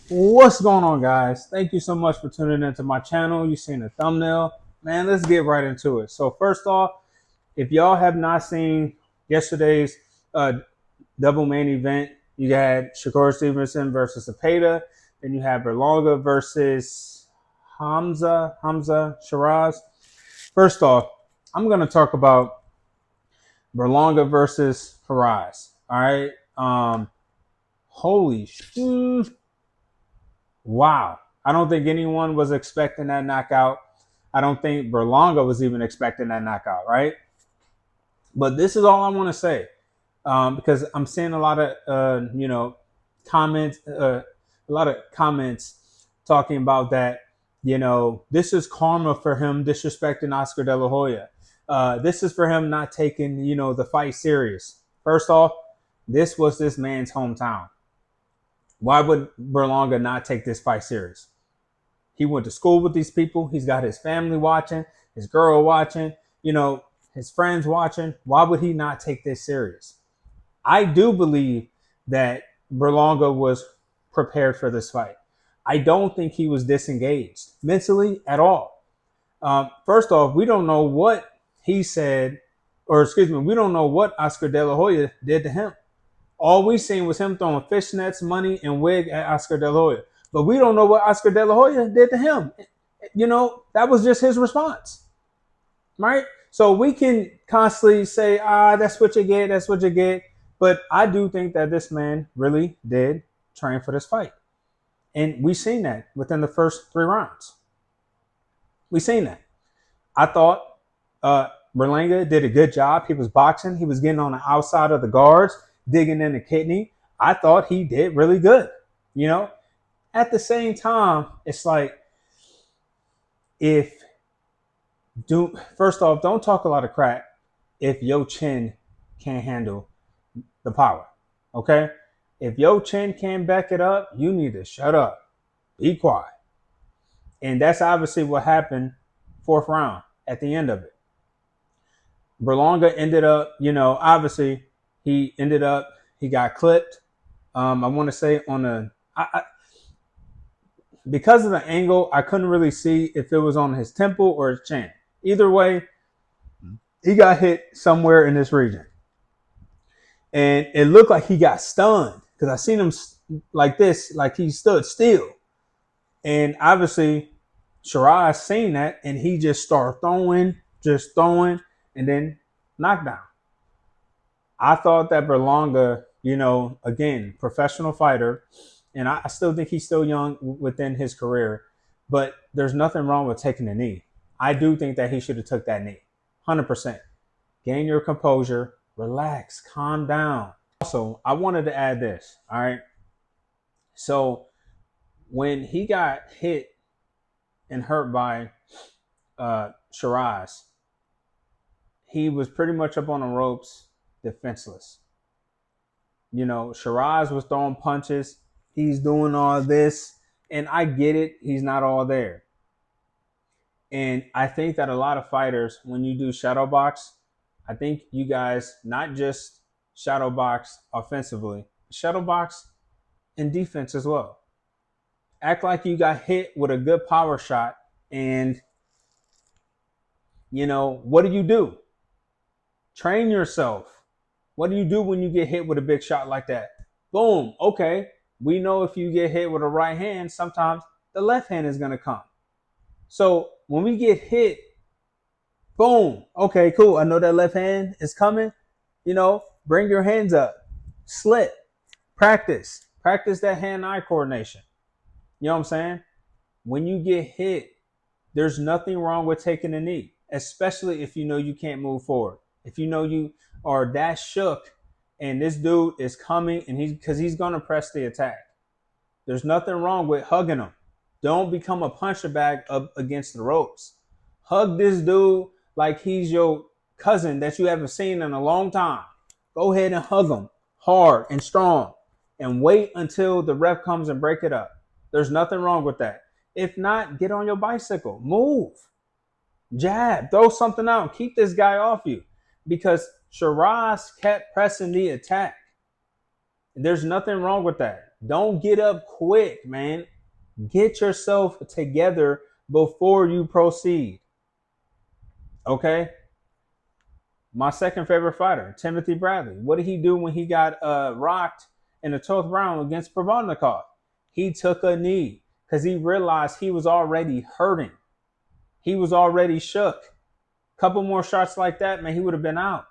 What's going on, guys? Thank you so much for tuning into my channel. You seen the thumbnail. Man, let's get right into it. So first off, if y'all have not seen yesterday's double main event, you had Shakur Stevenson versus Zapata. Then you have Berlanga versus Hamzah Sheeraz. First off, I'm going to talk about Berlanga versus Sheeraz. All right. Holy wow. I don't think anyone was expecting that knockout. I don't think Berlanga was even expecting that knockout, right? But this is all I want to say, because I'm seeing a lot of, comments, a lot of comments talking about that. This is karma for him disrespecting Oscar De La Hoya. This is for him not taking, the fight serious. First off, this was this man's hometown. Why would Berlanga not take this fight serious? He went to school with these people. He's got his family watching, his girl watching, his friends watching. Why would he not take this serious? I do believe that Berlanga was prepared for this fight. I don't think he was disengaged mentally at all. First off, we don't know what he said, or excuse me, we don't know what Oscar De La Hoya did to him. All we seen was him throwing fishnets, money, and wig at Oscar De La Hoya. But we don't know what Oscar De La Hoya did to him. That was just his response, right? So we can constantly say, that's what you get, that's what you get. But I do think that this man really did train for this fight. And we seen that within the first 3 rounds. We seen that. I thought Berlanga did a good job. He was boxing. He was getting on the outside of the guards, digging in the kidney. I thought he did really good. At the same time, it's like, first off, don't talk a lot of crap if your chin can't handle the power. Okay? If your chin can't back it up, you need to shut up. Be quiet. And that's obviously what happened 4th round at the end of it. Berlanga ended up, obviously he got clipped. I want to say because of the angle, I couldn't really see if it was on his temple or his chin. Either way, he got hit somewhere in this region. And it looked like he got stunned because I seen him like this, like he stood still. And obviously, Sheeraz seen that, and he just started throwing, and then knockdown. I thought that Berlanga, again, professional fighter, and I still think he's still young within his career, but there's nothing wrong with taking a knee. I do think that he should have took that knee, 100%. Gain your composure, relax, calm down. Also, I wanted to add this, all right? So when he got hit and hurt by Sheeraz, he was pretty much up on the ropes, defenseless. Sheeraz was throwing punches. He's doing all this. And I get it. He's not all there. And I think that a lot of fighters, when you do shadow box, I think you guys not just shadow box offensively, shadow box in defense as well. Act like you got hit with a good power shot. And, what do? Train yourself. What do you do when you get hit with a big shot like that? Boom. Okay. We know if you get hit with a right hand, sometimes the left hand is going to come. So when we get hit, boom. Okay, cool. I know that left hand is coming. Bring your hands up. Slip. Practice. Practice that hand-eye coordination. You know what I'm saying? When you get hit, there's nothing wrong with taking a knee, especially if you know you can't move forward. If you know you are that shook and this dude is coming and he's going to press the attack. There's nothing wrong with hugging him. Don't become a puncher bag up against the ropes. Hug this dude like he's your cousin that you haven't seen in a long time. Go ahead and hug him hard and strong and wait until the ref comes and break it up. There's nothing wrong with that. If not, get on your bicycle. Move. Jab. Throw something out. Keep this guy off you. Because Sheeraz kept pressing the attack. There's nothing wrong with that. Don't get up quick, man. Get yourself together before you proceed. Okay? My second favorite fighter, Timothy Bradley. What did he do when he got rocked in the 12th round against Provodnikov? He took a knee because he realized he was already hurting. He was already shook. Couple more shots like that, man, he would have been out.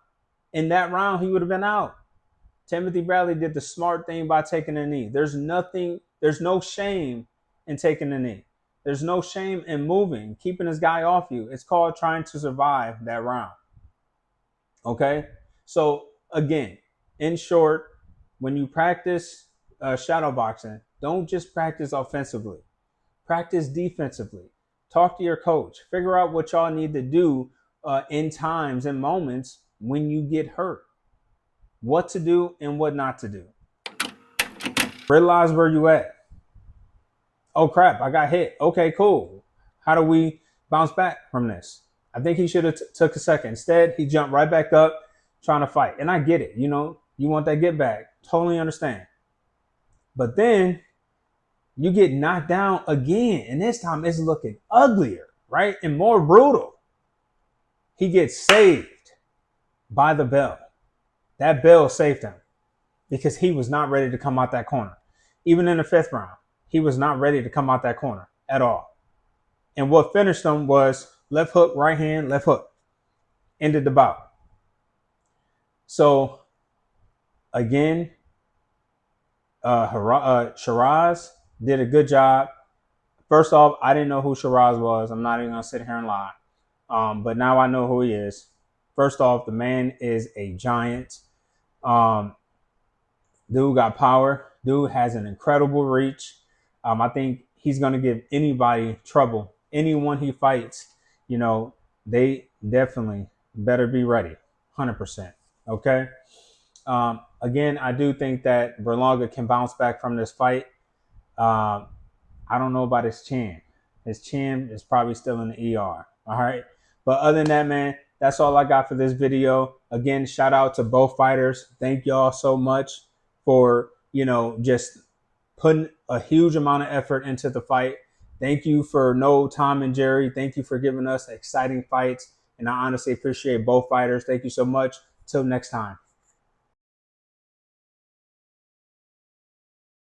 In that round, he would have been out. Timothy Bradley did the smart thing by taking a knee. There's no shame in taking a knee. There's no shame in moving, keeping this guy off you. It's called trying to survive that round. Okay? So, again, in short, when you practice shadow boxing, don't just practice offensively. Practice defensively. Talk to your coach. Figure out what y'all need to do in times and moments when you get hurt. What to do and what not to do. Realize where you at. Oh crap, I got hit. Okay, cool. How do we bounce back from this? I think he should have took a second. Instead, he jumped right back up trying to fight. And I get it. You know, you want that get back. Totally understand. But then you get knocked down again. And this time it's looking uglier, right? And more brutal. He gets saved by the bell. That bell saved him because he was not ready to come out that corner. Even in the 5th round, he was not ready to come out that corner at all. And what finished him was left hook, right hand, left hook. Ended the bout. So, again, Sheeraz did a good job. First off, I didn't know who Sheeraz was. I'm not even going to sit here and lie. But now I know who he is. First off, the man is a giant. Dude got power. Dude has an incredible reach. I think he's going to give anybody trouble. Anyone he fights, you know, they definitely better be ready. 100%. Okay. Again, I do think that Berlanga can bounce back from this fight. I don't know about his chin. His chin is probably still in the ER. All right. But other than that, man, that's all I got for this video. Again, shout out to both fighters. Thank y'all so much for, you know, just putting a huge amount of effort into the fight. Thank you for Tom and Jerry. Thank you for giving us exciting fights. And I honestly appreciate both fighters. Thank you so much. Till next time.